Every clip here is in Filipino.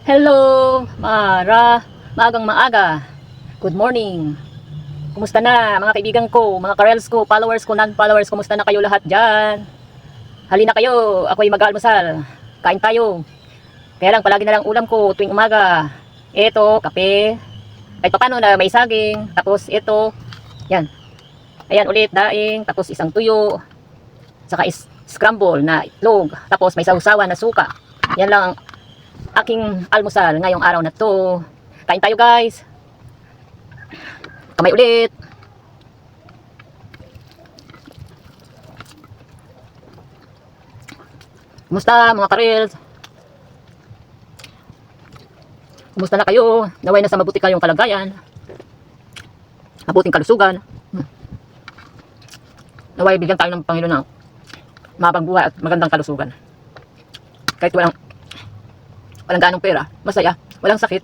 Hello, maagang maaga. Good morning. Kumusta na mga kaibigan ko, mga karels ko, followers ko, non-followers, kumusta na kayo lahat dyan? Halina kayo, ako'y mag-almusal. Kain tayo. Kaya lang, palagi na lang ulam ko tuwing umaga. Ito, kape. Kahit paano na may saging. Tapos ito, yan. Ayan ulit, daing. Tapos isang tuyo. Saka scramble na itlog. Tapos may sausawan na suka. Yan lang ang aking almusal ngayong araw na to. Kain tayo guys. Kamay ulit. Kumusta mga karels? Kumusta na kayo? Naway na sa mabuti kayong kalagayan. Mabuting kalusugan. Naway bigyan tayo ng Panginoon ng mabang buhay at magandang kalusugan. Kahit walang ganong pera, masaya, walang sakit,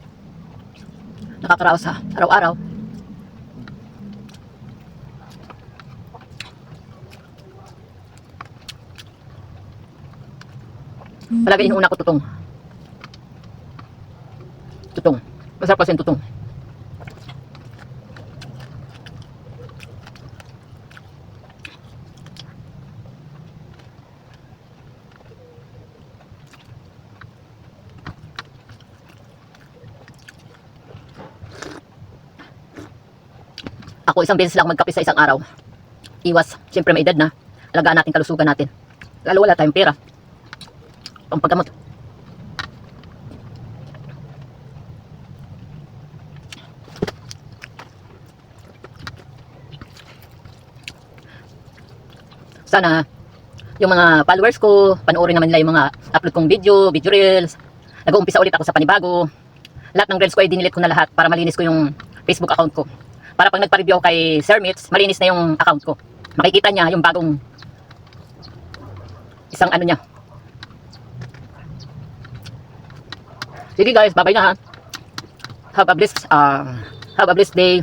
nakakaraos sa araw-araw. Palagi inuuna ko tutong. Masarap kasi yung tutong. Ako isang beses lang magkape sa isang araw. Iwas, siyempre may edad na. Alagaan natin kalusugan natin. Lalo wala tayong pera. Pampagamot. Sana yung mga followers ko, panoorin naman nila yung mga upload kong video reels. Nag-uumpisa ulit ako sa panibago. Lahat ng reels ko ay dinilit ko na lahat para malinis ko yung Facebook account ko. Para pag nagpa-review ako kay Sir Mitz, malinis na yung account ko. Makikita niya yung bagong isang ano niya. Sige guys, bye-bye na ha. Have a blessed day.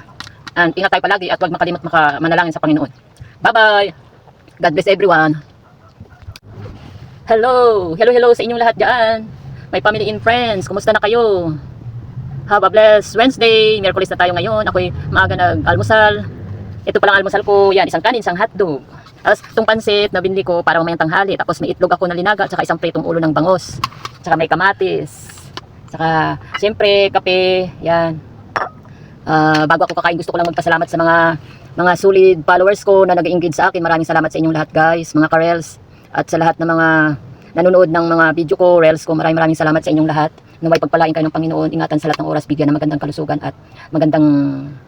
And ingat tayo palagi at huwag makalimot manalangin sa Panginoon. Bye-bye. God bless everyone. Hello sa inyong lahat dyan. My family and friends, kumusta na kayo? Have a blessed Wednesday. Miyerkules na tayo ngayon. Ako'y maaga nag-almusal. Ito palang almusal ko. Yan, isang kanin, isang hotdog. Tapos itong pansit na binili ko para mamayang tanghali. Tapos may itlog ako na linaga. Tsaka isang pritong ulo ng bangos. Tsaka may kamatis. Tsaka siyempre kape. Yan. Bago ako kakain, gusto ko lang magpasalamat sa mga solid followers ko na nag-engage sa akin. Maraming salamat sa inyong lahat guys. Mga karels. At sa lahat ng mga nanonood ng mga video ko, reels ko. Maraming salamat sa inyong lahat. Naway pagpalain kayo ng Panginoon, ingatan sa lahat ng oras, bigyan ng magandang kalusugan at magandang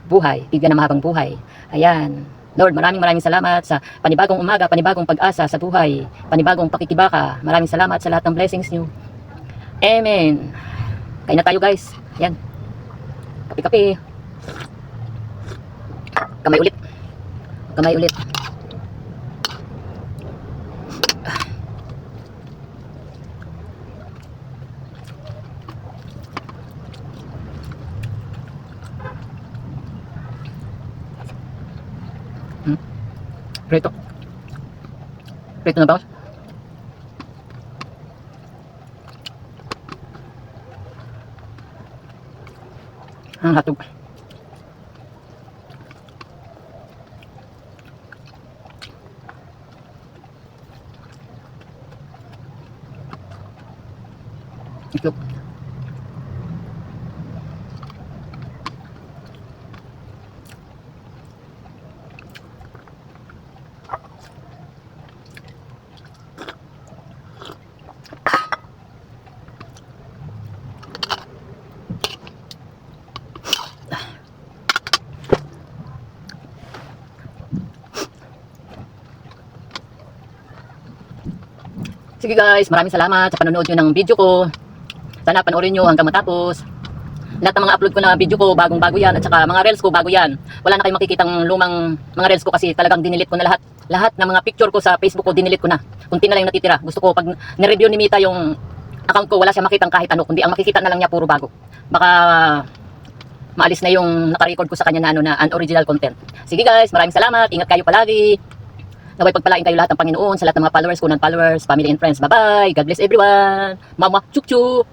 buhay, bigyan ng mahabang buhay. Ayan. Lord, maraming salamat sa panibagong umaga, panibagong pag-asa sa buhay, panibagong pakikibaka. Maraming salamat sa lahat ng blessings niyo. Amen. Kain na tayo guys. Ayan. Kape-kape. Kamay ulit. Kamay ulit. Prito na ba? Ang hatog. Itlog. Sige guys, maraming salamat sa panonood nyo ng video ko. Sana panoorin nyo hanggang matapos. Lahat ng mga upload ko na video ko, bagong-bago yan. At saka mga reels ko, bago yan. Wala na kayong makikitang lumang mga reels ko kasi talagang dinilit ko na lahat. Lahat ng mga picture ko sa Facebook ko, dinilit ko na. Kunti na lang yung natitira. Gusto ko pag nireview ni Mita yung account ko, wala siya makitang kahit ano. Kundi ang makikita na lang niya puro bago. Baka maalis na yung naka-record ko sa kanya na, na unoriginal content. Sige guys, maraming salamat. Ingat kayo palagi. Naway pagpalain kayo lahat ng Panginoon, sa lahat ng mga followers ko, non-followers, family and friends. Bye-bye. God bless everyone. Mama, chup-chup.